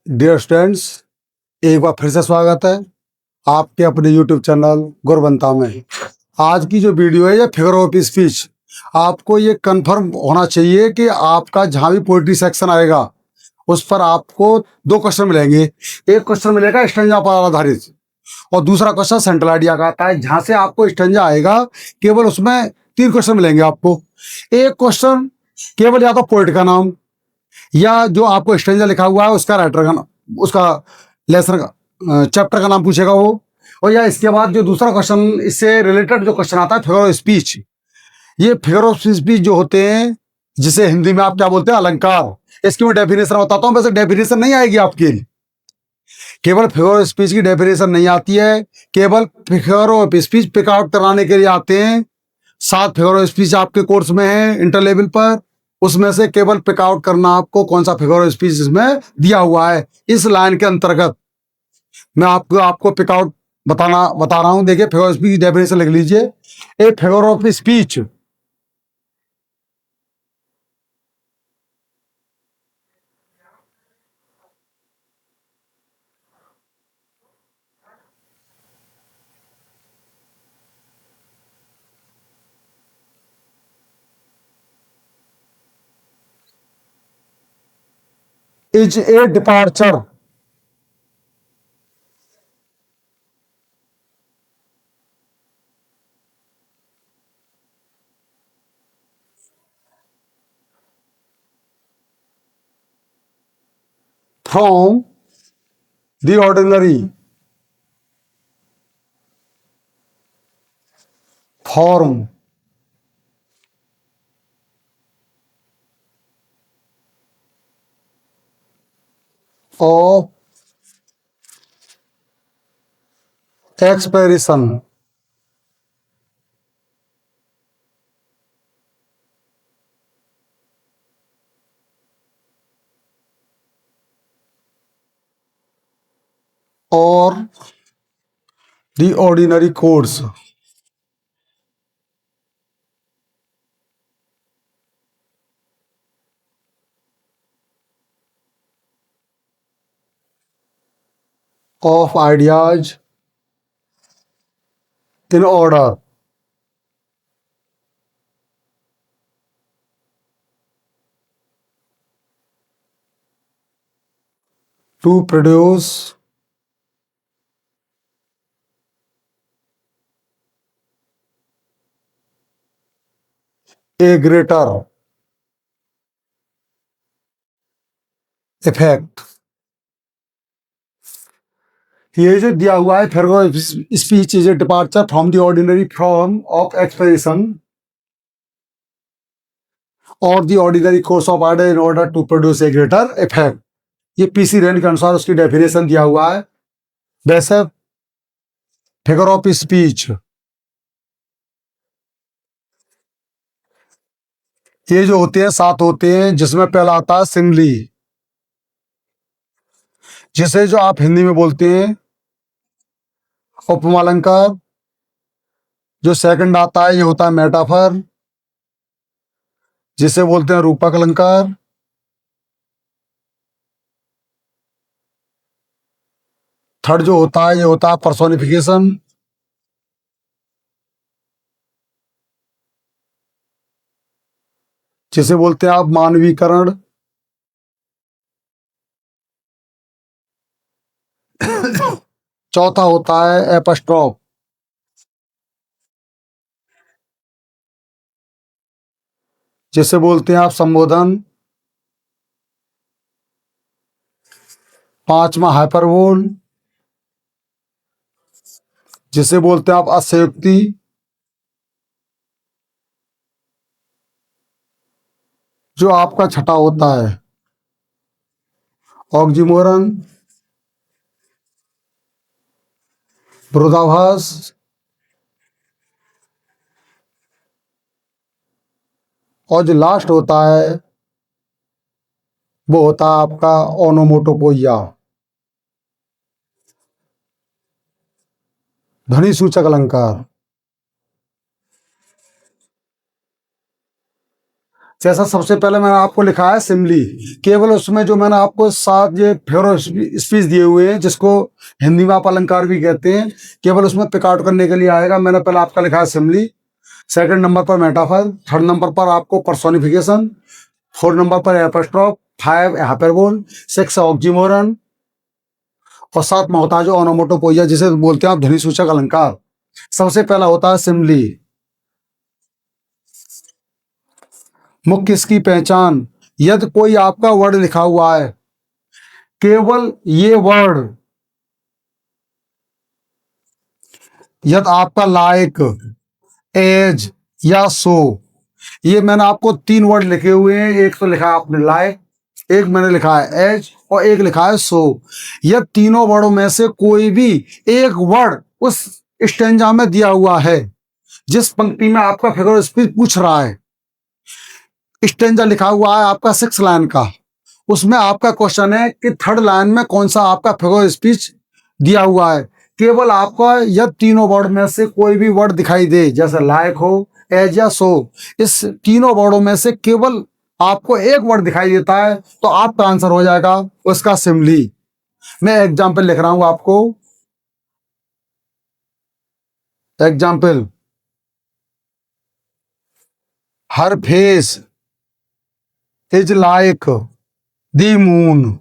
Dear students, एक बार फिर से स्वागत है आपके अपने यूट्यूब चैनल गुरबंता में। आज की जो वीडियो है ये फिगर ऑफ स्पीच। आपको ये कंफर्म होना चाहिए कि आपका जहाँ भी पोइट्री सेक्शन आएगा उस पर आपको दो क्वेश्चन मिलेंगे। एक क्वेश्चन मिलेगा स्टैंजा पर आधारित और दूसरा क्वेश्चन सेंट्रल आइडिया का आता है। जहाँ से आपको स्टैंजा आएगा केवल उसमें तीन क्वेश्चन मिलेंगे आपको। एक क्वेश्चन केवल या तो पोइट का नाम या जो आपको स्ट्रेंजर लिखा हुआ है उसका राइटर का नाम, उसका लेसन का चैप्टर का नाम पूछेगा वो। और या इसके बाद जो दूसरा क्वेश्चन इससे रिलेटेड जो क्वेश्चन आता है फिगर ऑफ स्पीच। ये फिगर ऑफ स्पीच जो होते हैं जिसे हिंदी में आप क्या बोलते हैं, अलंकार। इसकी मैं डेफिनेशन बताता हूँ। वैसे डेफिनेशन नहीं आएगी आपके लिए, केवल फिगर ऑफ स्पीच की डेफिनेशन नहीं आती है, केवल figure of speech pick out कराने के लिए आते हैं। 7 फिगर ऑफ स्पीच आपके कोर्स में है इंटर लेवल पर, उसमें से केवल पिक आउट करना आपको कौन सा फिगर ऑफ स्पीच इसमें दिया हुआ है। इस लाइन के अंतर्गत मैं आपको पिक आउट बता रहा हूं। देखिए, फिगर ऑफ स्पीच डेफिनेशन लिख लीजिए। A figure of speech is a departure from the ordinary form of expression और the ordinary course of ideas in order to produce a greater effect। ये जो दिया हुआ है figure speech is a departure from the ordinary form of expression और the ordinary course of idea in order to produce a greater effect. ये PC Wren के अनुसार उसकी डेफिनेशन दिया हुआ है। वैसे फिगर ऑफ स्पीच ये जो होते हैं 7 होते हैं, जिसमें पहला आता है सिमली, जिसे जो आप हिंदी में बोलते हैं उपमा अलंकार। जो सेकंड आता है ये होता है मेटाफर, जिसे बोलते हैं रूपक अलंकार। थर्ड जो होता है ये होता है पर्सोनिफिकेशन। जिसे बोलते हैं आप मानवीकरण। चौथा होता है एपस्ट्रॉफ, जिसे बोलते हैं आप संबोधन। पांचवा हाइपरबोल, जिसे बोलते हैं आप अतिशयोक्ति। जो आपका छठा होता है ऑक्सीमोरन, विरोधाभास। और जो लास्ट होता है वो होता है आपका ओनोमोटोपोइया, ध्वनि सूचक अलंकार। जैसा सबसे पहले मैंने आपको लिखा है सिमली, केवल उसमें जो मैंने आपको 7 ये फिगर स्पीच दिए हुए हैं, जिसको हिंदी में आप अलंकार भी कहते हैं, केवल उसमें पिक आउट करने के लिए आएगा। मैंने पहले आपका लिखा है सिमली, सेकंड नंबर पर मेटाफर, थर्ड नंबर पर आपको पर्सोनिफिकेशन, फोर्थ नंबर पर एपस्ट्रॉफ, 5 हाइपरबोल, 6 ऑक्सीमोरन और 7 होता है जो ओनोमोटोपोइया, जिसे बोलते हैं आप ध्वनि सूचक अलंकार। सबसे पहला होता है सिमली। मुख्य इसकी पहचान, यदि कोई आपका वर्ड लिखा हुआ है, केवल ये वर्ड, यदि आपका लाइक, एज या सो, ये मैंने आपको 3 वर्ड लिखे हुए हैं। एक तो लिखा है आपने लाइक, एक मैंने लिखा है एज और एक लिखा है सो। यह तीनों वर्डों में से कोई भी एक वर्ड उस स्टेंजा में दिया हुआ है जिस पंक्ति में आपका फिगर स्पीच पूछ रहा है। स्टेंजा लिखा हुआ है आपका 6 लाइन का, उसमें आपका क्वेश्चन है कि थर्ड लाइन में कौन सा आपका फिगर स्पीच दिया हुआ है। केवल आपका यह तीनों वर्ड में से कोई भी वर्ड दिखाई दे, जैसे लाइक हो, एज या सो, इस तीनों वर्डों में से केवल आपको एक वर्ड दिखाई देता है, तो आपका आंसर हो जाएगा उसका सिमली। मैं एग्जाम्पल लिख रहा हूं आपको। Example, her face is like the moon.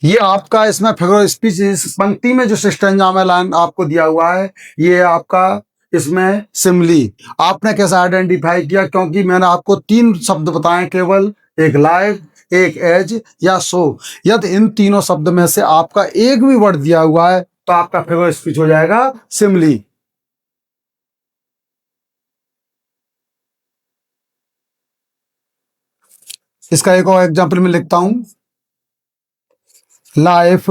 ये आपका इसमें फिगर स्पीच, इस पंक्ति में जो स्टेंजा में लाइन आपको दिया हुआ है, ये आपका इसमें सिमली। आपने कैसे आइडेंटिफाई किया? क्योंकि मैंने आपको 3 शब्द बताए, केवल एक लाइक, एक एज या सो। यदि इन तीनों शब्द में से आपका एक भी वर्ड दिया हुआ है, तो आपका फिगर स्पीच हो जाएगा सिमली। इसका एक और एग्जाम्पल मैं लिखता हूं। Life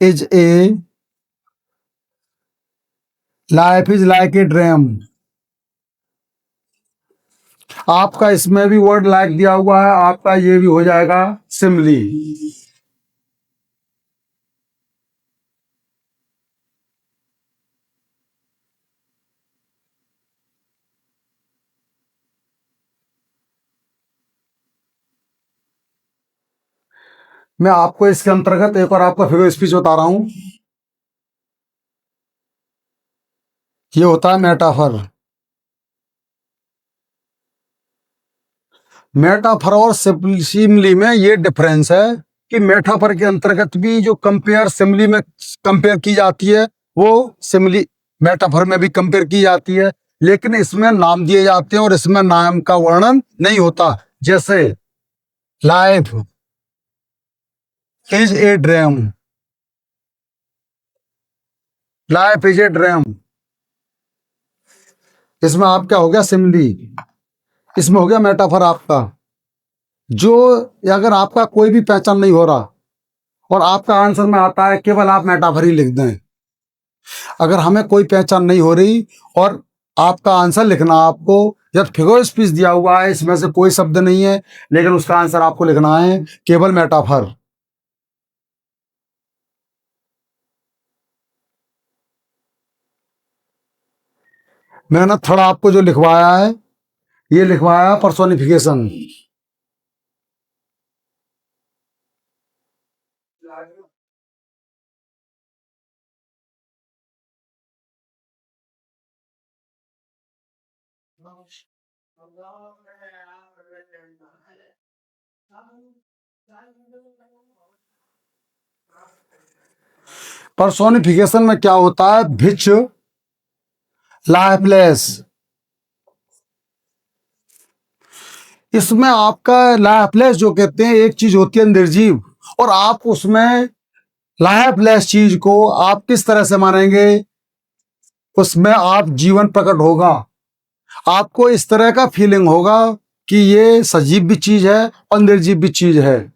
is a life is like a dream. आपका इसमें भी वर्ड लाइक दिया हुआ है, आपका ये भी हो जाएगा सिमली। मैं आपको इसके अंतर्गत एक और आपका फिगर स्पीच बता रहा हूं। ये होता है मेटाफर। मेटाफर और सिमली में ये डिफरेंस है कि मेटाफर के अंतर्गत भी जो कंपेयर सिमली में कंपेयर की जाती है, वो सिमली मेटाफर में भी कंपेयर की जाती है, लेकिन इसमें नाम दिए जाते हैं और इसमें नाम का वर्णन नहीं होता। जैसे life is a dream, life is a dream, इसमें आप क्या हो गया सिमली, इसमें हो गया मेटाफर आपका। जो अगर आपका कोई भी पहचान नहीं हो रहा और आपका आंसर में आता है, केवल आप मेटाफर ही लिख दें। अगर हमें कोई पहचान नहीं हो रही और आपका आंसर लिखना, आपको जब फिगर स्पीच दिया हुआ है, इसमें से कोई शब्द नहीं है, लेकिन उसका आंसर आपको लिखना है केवल मेटाफर। मैंने थोड़ा आपको जो लिखवाया है, ये लिखवाया पर्सोनिफिकेशन। पर्सोनिफिकेशन में क्या होता है? भिच, लाइफलेस। इसमें आपका लाइफलेस जो कहते हैं, एक चीज होती है निर्जीव, और आप उसमें लाइफलेस चीज को आप किस तरह से मानेंगे? उसमें आप जीवन प्रकट होगा, आपको इस तरह का फीलिंग होगा कि ये सजीव भी चीज है और निर्जीव भी चीज है।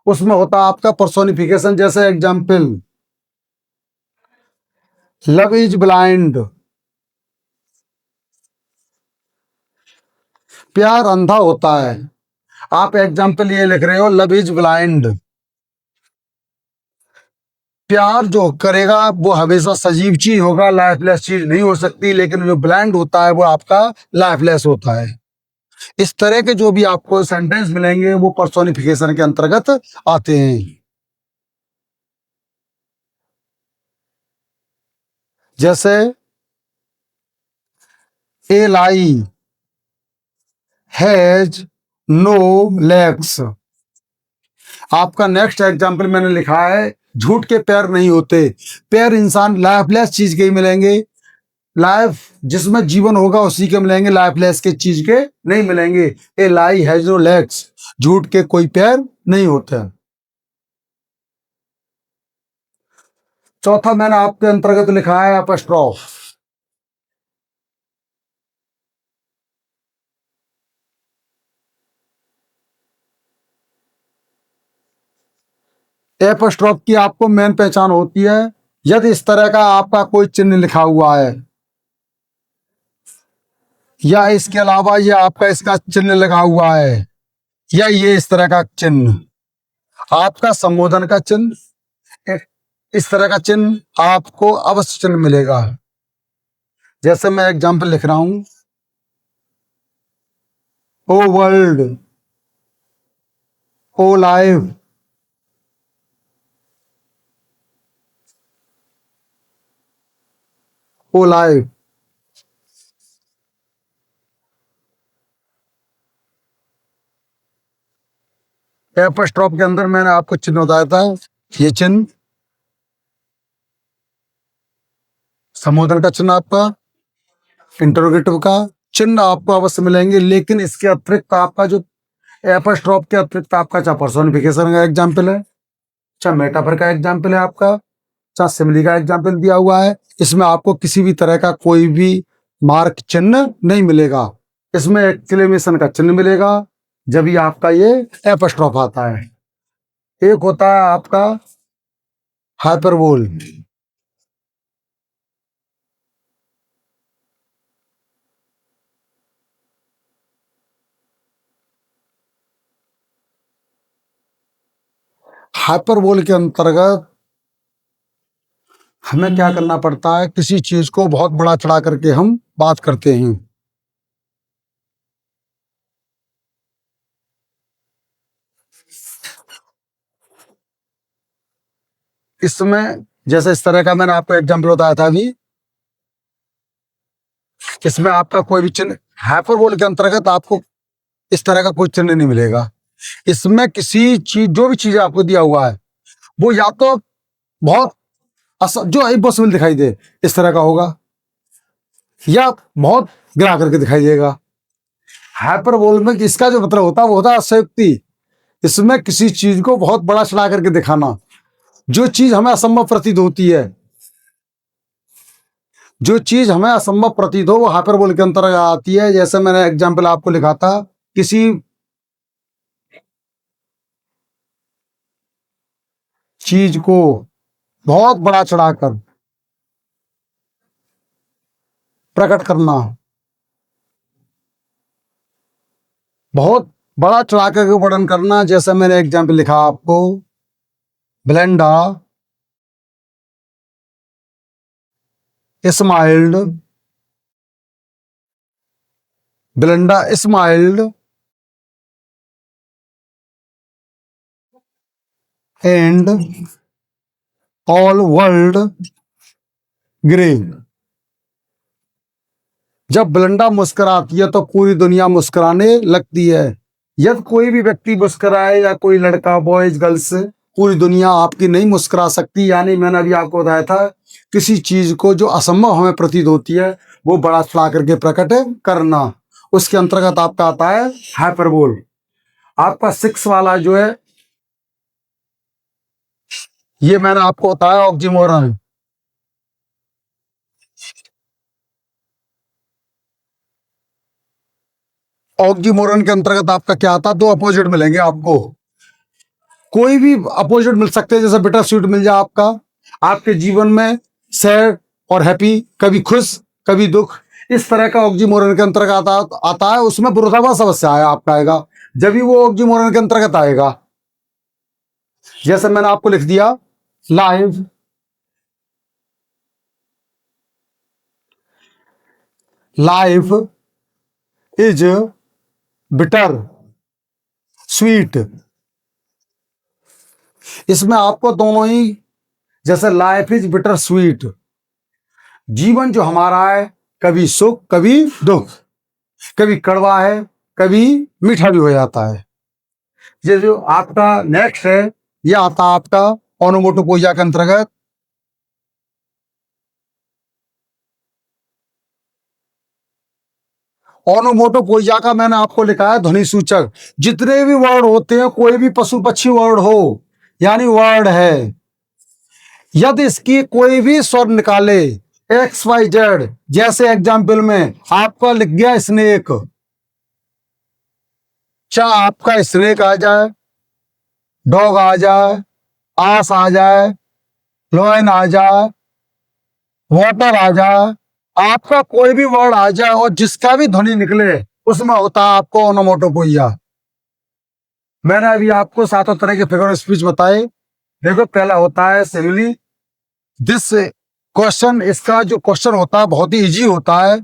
उसमें होता है आपका पर्सोनिफिकेशन। जैसे एग्जाम्पल, लव इज ब्लाइंड, प्यार अंधा होता है। आप एग्जाम्पल ये लिख रहे हो, लव इज ब्लाइंड, प्यार जो करेगा वो हमेशा सजीव चीज होगा, लाइफलेस चीज नहीं हो सकती। लेकिन जो ब्लाइंड होता है वो आपका लाइफलेस होता है। इस तरह के जो भी आपको सेंटेंस मिलेंगे वो पर्सोनिफिकेशन के अंतर्गत आते हैं। जैसे ए लाई हैज नो लेग्स। आपका नेक्स्ट एग्जाम्पल मैंने लिखा है, झूठ के पैर नहीं होते। पैर इंसान लाइफलेस चीज के ही मिलेंगे, लाइफ जिसमें जीवन होगा उसी के मिलेंगे, लाइफलेस के चीज के नहीं मिलेंगे। ए लाई हैज नो लेग्स, झूठ के कोई पैर नहीं होते। चौथा मैंने आपके अंतर्गत लिखा है अपस्ट्रॉफ। अपस्ट्रॉफ की आपको मेन पहचान होती है यदि इस तरह का आपका कोई चिन्ह लिखा हुआ है या इसके अलावा ये आपका इसका चिन्ह लगा हुआ है या ये इस तरह का चिन्ह, आपका संबोधन का चिन्ह, इस तरह का चिन्ह आपको अवश्य चिन्ह मिलेगा। जैसे मैं एग्जाम्पल लिख रहा हूं, ओ वर्ल्ड, ओ लाइफ, ओ लाइफ। एपस्ट्रॉफ के अंदर मैंने आपको चिन्ह बताया था, ये चिन्ह संबोधन का चिन्ह, आपका इंटरोगेटिव का चिन्ह आपको अवश्य मिलेंगे। लेकिन इसके अतिरिक्त आपका जो एपस्ट्रॉफ के अतिरिक्त आपका चाहे पर्सोनिफिकेशन का एग्जाम्पल है, चाहे मेटाफर का एग्जाम्पल है, आपका चाहे सिमिली का एग्जाम्पल दिया हुआ है, इसमें आपको किसी भी तरह का कोई भी मार्क चिन्ह नहीं मिलेगा। इसमें एक्सक्लेमेशन का चिन्ह मिलेगा जब ही आपका ये एपस्ट्रॉफ आता है। एक होता है आपका हाइपरबोल। हाइपरबोल के अंतर्गत हमें क्या करना पड़ता है, किसी चीज को बहुत बड़ा चढ़ा करके हम बात करते हैं। इसमें जैसे इस तरह का मैंने आपको एग्जाम्पल बताया था अभी, इसमें आपका कोई भी चिन्ह, हाइपरबोल के अंतर्गत आपको इस तरह का कोई चिन्ह नहीं मिलेगा। इसमें किसी चीज, जो भी चीज आपको दिया हुआ है वो या तो बहुत जो इम्पॉसिबल दिखाई दे इस तरह का होगा या बहुत गिरा करके दिखाई देगा। हाइपरबोल में इसका जो मतलब होता है वो होता है अतिशयोक्ति। इसमें किसी चीज को बहुत बड़ा चढ़ा करके दिखाना, जो चीज हमें असंभव प्रतीत होती है, जो चीज हमें असंभव प्रतीत हो वो हाइपरबोल के अंतर्गत आती है। जैसे मैंने एग्जाम्पल आपको लिखा था, किसी चीज को बहुत बड़ा चढ़ाकर प्रकट करना, बहुत बड़ा चढ़ाकर के वर्णन करना। जैसे मैंने एग्जाम्पल लिखा आपको, Blenda smiled, Blenda smiled and all world green. जब ब्लेंडा मुस्कुराती है तो पूरी दुनिया मुस्कुराने लगती है। यदि कोई भी व्यक्ति मुस्कुराए या कोई लड़का, बॉयज गर्ल्स, पूरी दुनिया आपकी नहीं मुस्कुरा सकती। यानी मैंने अभी आपको बताया था, किसी चीज को जो असंभव हमें प्रतीत होती है वो बड़ा चढ़ा करके प्रकट करना, उसके अंतर्गत आपका आता है हाइपरबोल। आपका 6 वाला जो है, ये मैंने आपको बताया ऑक्सीमोरन। ऑक्सीमोरन के अंतर्गत आपका क्या आता है, दो अपोजिट मिलेंगे आपको। कोई भी अपोजिट मिल सकते हैं, जैसे बिटर स्वीट मिल जाए आपका, आपके जीवन में सैड और हैप्पी, कभी खुश कभी दुख, इस तरह का ऑक्सीमोरन के अंतर्गत आता है। उसमें विरोधाभास अवश्य आया आपका आएगा, जब भी वो ऑक्सीमोरन के अंतर्गत आएगा। जैसे मैंने आपको लिख दिया, life life is bitter, sweet. इसमें आपको दोनों ही, जैसे लाइफ इज बिटर स्वीट, जीवन जो हमारा है कभी सुख कभी दुख, कभी कड़वा है कभी मीठा भी हो जाता है। ये जो आपका नेक्स्ट है, ये आता आपका ओनोमोटोपोइया के अंतर्गत। ओनोमोटोपोइया का मैंने आपको लिखा है ध्वनि सूचक। जितने भी वर्ड होते हैं, कोई भी पशु पक्षी वर्ड हो, यानी वर्ड है, यदि इसकी कोई भी स्वर निकाले एक्स वाई जेड, जैसे एग्जाम्पल में आपका लिख गया स्नेक, चाहे आपका स्नेक आ जाए, डॉग आ जाए, आस आ जाए, लॉयन आ जाए, वाटर आ जाए, आपका कोई भी वर्ड आ जाए और जिसका भी ध्वनि निकले उसमें होता है आपको ओनोमोटोपोइया। मैंने अभी आपको 7 तरह के फिगर ऑफ स्पीच बताए। देखो, पहला होता है सिमिली। दिस क्वेश्चन, इसका जो क्वेश्चन होता है बहुत ही इजी होता है।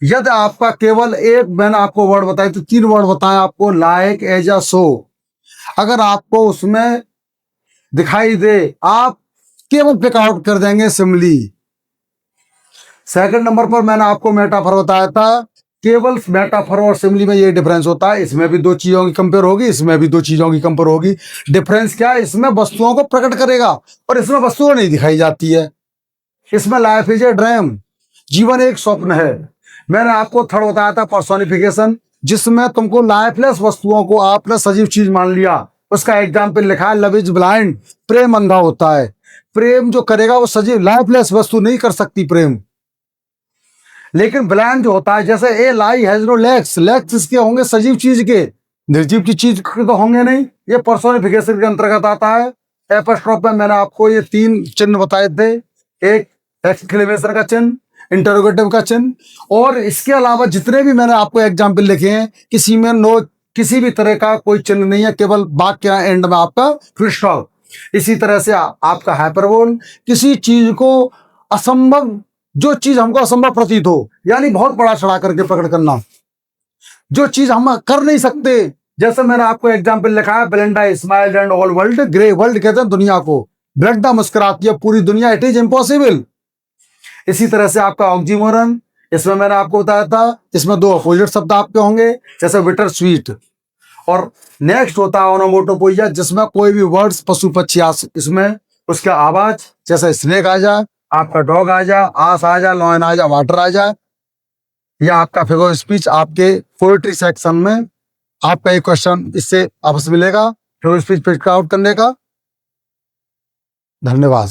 यदि आपका केवल एक, मैंने आपको वर्ड बताए तो 3 वर्ड बताए आपको, लाइक, एज अ, सो। अगर आपको उसमें दिखाई दे, आप केवल पिक आउट कर देंगे सिमिली। सेकंड नंबर पर मैंने आपको मेटाफर बताया था। केवल मेटाफर और सिमिली में ये डिफरेंस होता है, इसमें भी 2 चीजों की कंपेयर होगी, इसमें भी 2 चीजों की कंपेयर होगी। डिफरेंस क्या है? इसमें वस्तुओं को प्रकट करेगा और इसमें वस्तुएं नहीं दिखाई जाती है। इसमें लाइफ इज ए ड्रीम, जीवन एक स्वप्न है। मैंने आपको थर्ड बताया था पर्सोनिफिकेशन, जिसमें तुमको लाइफलेस वस्तुओं को आपने सजीव चीज मान लिया। उसका एग्जाम्पल लिखा है लव इज ब्लाइंड, प्रेम अंधा होता है। प्रेम जो करेगा वो सजीव, लाइफलेस वस्तु नहीं कर सकती प्रेम। लेकिन ब्लाइंड जो होता है, जैसे ए लाई हैज नो लेग्स, लेग्स इसके होंगे सजीव चीज के, निर्जीव की चीज के तो होंगे नहीं। ये पर्सोनिफिकेशन के अंतर्गत आता है। एपस्ट्रोफ में मैंने आपको ये 3 चिन्ह बताए थे, एक एक्सक्लेमेशन का चिन्ह, इंटरोगेटिव का चिन्ह, और इसके अलावा जितने भी मैंने आपको एग्जाम्पल लिखे हैं, किसी में नो, किसी भी तरह का कोई चिन्ह नहीं है, केवल वाक्य के एंड में आपका फुल स्टॉप। इसी तरह से आपका हाइपरबोल, किसी चीज को असंभव, जो चीज हमको असंभव प्रतीत हो, यानी बहुत बड़ा चढ़ा करके प्रकट करना, जो चीज हम कर नहीं सकते। जैसे मैंने आपको एग्जाम्पल लिखा है, Belinda smiled and all world grey, world कहते हैं दुनिया को, बेलिंडा मुस्कुराती है, पूरी दुनिया, इट इज इम्पॉसिबल। इसी तरह से आपका ऑक्सीमोरन, इसमें मैंने आपको बताया था, इसमें 2 अपोजिट शब्द आपके होंगे, जैसे बिटर स्वीट। और नेक्स्ट होता है ओनोमोटोपोइया, जिसमें कोई भी वर्ड्स पशु पक्षी इसमें उसका आवाज, जैसे स्नेक आ जाए, आपका डॉग आ जाए, आस आ जाए, लॉयन आ जाए, वाटर आ जाए, या आपका फिगर ऑफ स्पीच आपके पोएट्री सेक्शन में आपका एक क्वेश्चन इससे आपस मिलेगा figure of speech pick out करने का। धन्यवाद।